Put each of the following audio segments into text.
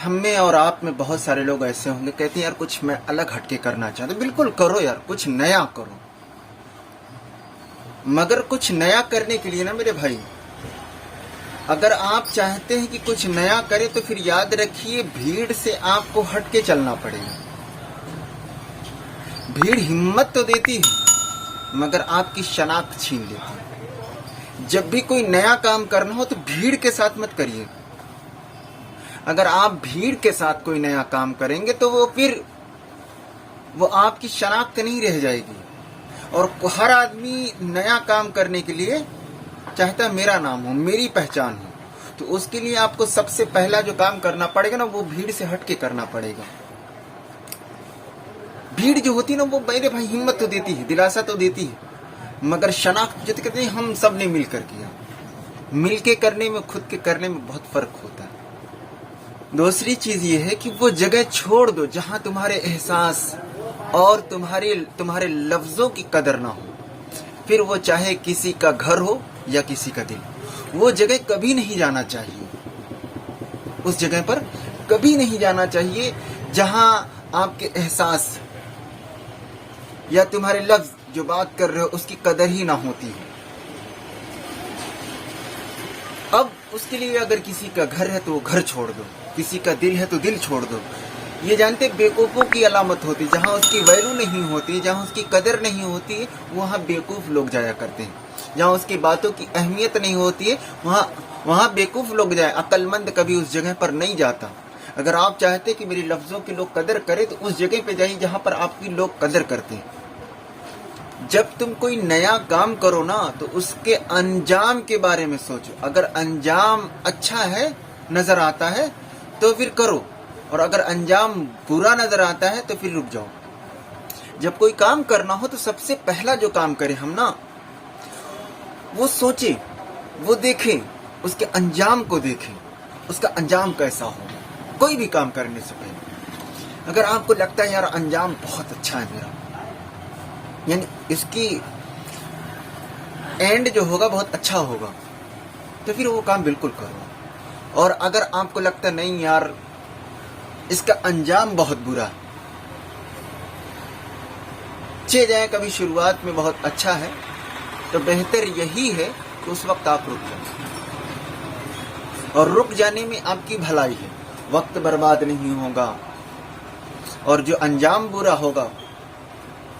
ہم میں اور آپ میں بہت سارے لوگ ایسے ہوں گے کہتے ہیں یار کچھ میں الگ ہٹ کے کرنا چاہتا ہوں. بالکل کرو یار، کچھ نیا کرو. مگر کچھ نیا کرنے کے لیے نا میرے بھائی، اگر آپ چاہتے ہیں کہ کچھ نیا کرے تو پھر یاد رکھیے بھیڑ سے آپ کو ہٹ کے چلنا پڑے گا. بھیڑ ہمت تو دیتی ہے مگر آپ کی شناخت چھین لیتی ہے. جب بھی کوئی نیا کام کرنا ہو تو بھیڑ کے ساتھ مت کریے. اگر آپ بھیڑ کے ساتھ کوئی نیا کام کریں گے تو وہ آپ کی شناخت نہیں رہ جائے گی. اور ہر آدمی نیا کام کرنے کے لیے چاہتا ہے میرا نام ہو، میری پہچان ہو. تو اس کے لیے آپ کو سب سے پہلا جو کام کرنا پڑے گا نا وہ بھیڑ سے ہٹ کے کرنا پڑے گا. بھیڑ جو ہوتی ہے نا وہ میرے بھائی ہمت تو دیتی ہے، دلاسا تو دیتی ہے، مگر شناخت جو کہتے ہیں ہم سب نے مل کر کیا. مل کے کرنے میں، خود کے کرنے میں بہت فرق ہوتا ہے. دوسری چیز یہ ہے کہ وہ جگہ چھوڑ دو جہاں تمہارے احساس اور تمہارے لفظوں کی قدر نہ ہو. پھر وہ چاہے کسی کا گھر ہو یا کسی کا دل. وہ جگہ کبھی نہیں جانا چاہیے. اس جگہ پر کبھی نہیں جانا چاہیے جہاں آپ کے احساس یا تمہارے لفظ جو بات کر رہے ہو اس کی قدر ہی نہ ہوتی ہے. اب اس کے لیے اگر کسی کا گھر ہے تو وہ گھر چھوڑ دو، کسی کا دل ہے تو دل چھوڑ دو. یہ جانتے بیوقوفوں کی علامت ہوتی، جہاں اس کی ویلو نہیں ہوتی، جہاں اس کی قدر نہیں ہوتی وہاں بیوقوف لوگ جایا کرتے ہیں. جہاں اس کی باتوں کی اہمیت نہیں ہوتی ہے وہاں بیوقوف لوگ جائیں. عقل مند کبھی اس جگہ پر نہیں جاتا. اگر آپ چاہتے کہ میری لفظوں کی لوگ قدر کرے تو اس جگہ پہ جائیں جہاں پر آپ کی لوگ قدر کرتے ہیں. جب تم کوئی نیا کام کرو نا تو اس کے انجام کے بارے میں سوچو. اگر انجام اچھا ہے، نظر آتا ہے تو پھر کرو، اور اگر انجام برا نظر آتا ہے تو پھر رک جاؤ. جب کوئی کام کرنا ہو تو سب سے پہلا جو کام کریں ہم نا وہ سوچیں، وہ دیکھیں، اس کے انجام کو دیکھیں، اس کا انجام کیسا ہوگا. کوئی بھی کام کرنے سے پہلے اگر آپ کو لگتا ہے یار انجام بہت اچھا ہے میرا، یعنی اس کی اینڈ جو ہوگا بہت اچھا ہوگا، تو پھر وہ کام بالکل کرو. اور اگر آپ کو لگتا ہے نہیں یار اس کا انجام بہت برا ہے، چے جائے کبھی شروعات میں بہت اچھا ہے، تو بہتر یہی ہے کہ اس وقت آپ رک جائیں. اور رک جانے میں آپ کی بھلائی ہے، وقت برباد نہیں ہوگا. اور جو انجام برا ہوگا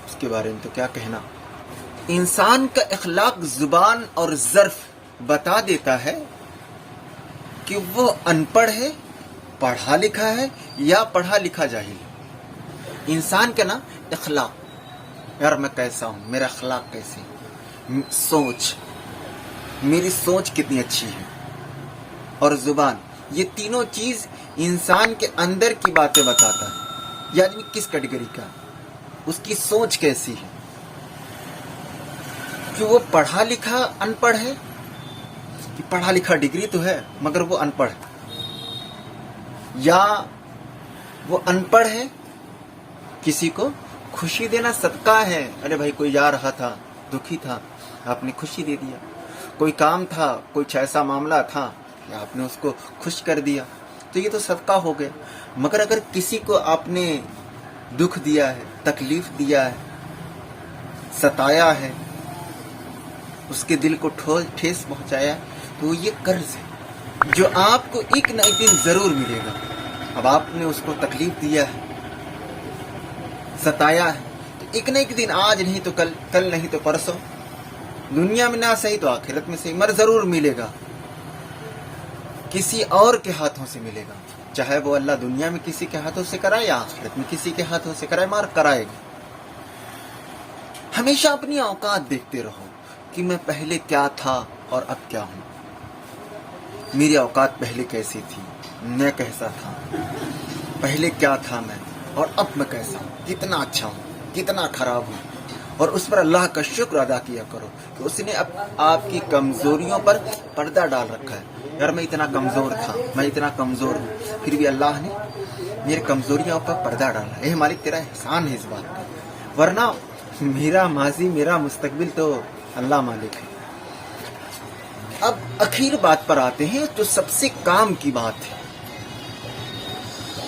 اس کے بارے میں تو کیا کہنا. انسان کا اخلاق زبان اور ظرف بتا دیتا ہے کہ وہ ان پڑھ ہے، پڑھا لکھا ہے یا پڑھا لکھا جاہل. انسان کا نا اخلاق، یار میں کیسا ہوں، میرا اخلاق کیسے، سوچ، میری سوچ کتنی اچھی ہے، اور زبان، یہ تینوں چیز انسان کے اندر کی باتیں بتاتا ہے. یہ آدمی کس کیٹیگری کا، اس کی سوچ کیسی ہے، کہ وہ پڑھا لکھا ان پڑھ ہے، کہ پڑھا لکھا ڈگری تو ہے مگر وہ ان پڑھ ہے، یا وہ ان پڑھ ہے کسی کو خوشی دینا صدقہ ہے. ارے بھائی کوئی جا رہا تھا، دکھی تھا، آپ نے خوشی دے دیا. کوئی کام تھا، کچھ ایسا معاملہ تھا کہ آپ نے اس کو خوش کر دیا، تو یہ تو صدقہ ہو گیا. مگر اگر کسی کو آپ نے دکھ دیا ہے، تکلیف دیا ہے، ستایا ہے، اس کے دل کو ٹھیس پہنچایا ہے، تو یہ قرض ہے جو آپ کو ایک نہ ایک دن ضرور ملے گا. اب آپ نے اس کو تکلیف دیا ہے، ستایا ہے، تو ایک نہ ایک دن، آج نہیں تو کل نہیں تو پرسوں، دنیا میں نہ صحیح تو آخرت میں صحیح، مر ضرور ملے گا. کسی اور کے ہاتھوں سے ملے گا، چاہے وہ اللہ دنیا میں کسی کے ہاتھوں سے کرائے یا آخرت میں کسی کے ہاتھوں سے کرائے، مار کرائے گا. ہمیشہ اپنی اوقات دیکھتے رہو کہ میں پہلے کیا تھا اور اب کیا ہوں. میری اوقات پہلے کیسی تھی، میں کیسا تھا، پہلے کیا تھا میں، اور اب میں کیسا ہوں، کتنا اچھا ہوں، کتنا خراب ہوں. اور اس پر اللہ کا شکر ادا کیا کرو کہ اس نے آپ کی کمزوریوں پر پردہ ڈال رکھا ہے. یار میں اتنا کمزور تھا، میں اتنا کمزور ہوں، پھر بھی اللہ نے میری کمزوریوں پر پردہ ڈالا. اے مالک تیرا احسان ہے اس بات کا، ورنہ میرا ماضی، میرا مستقبل تو اللہ مالک ہے. اب اخیر بات پر آتے ہیں جو سب سے کام کی بات ہے.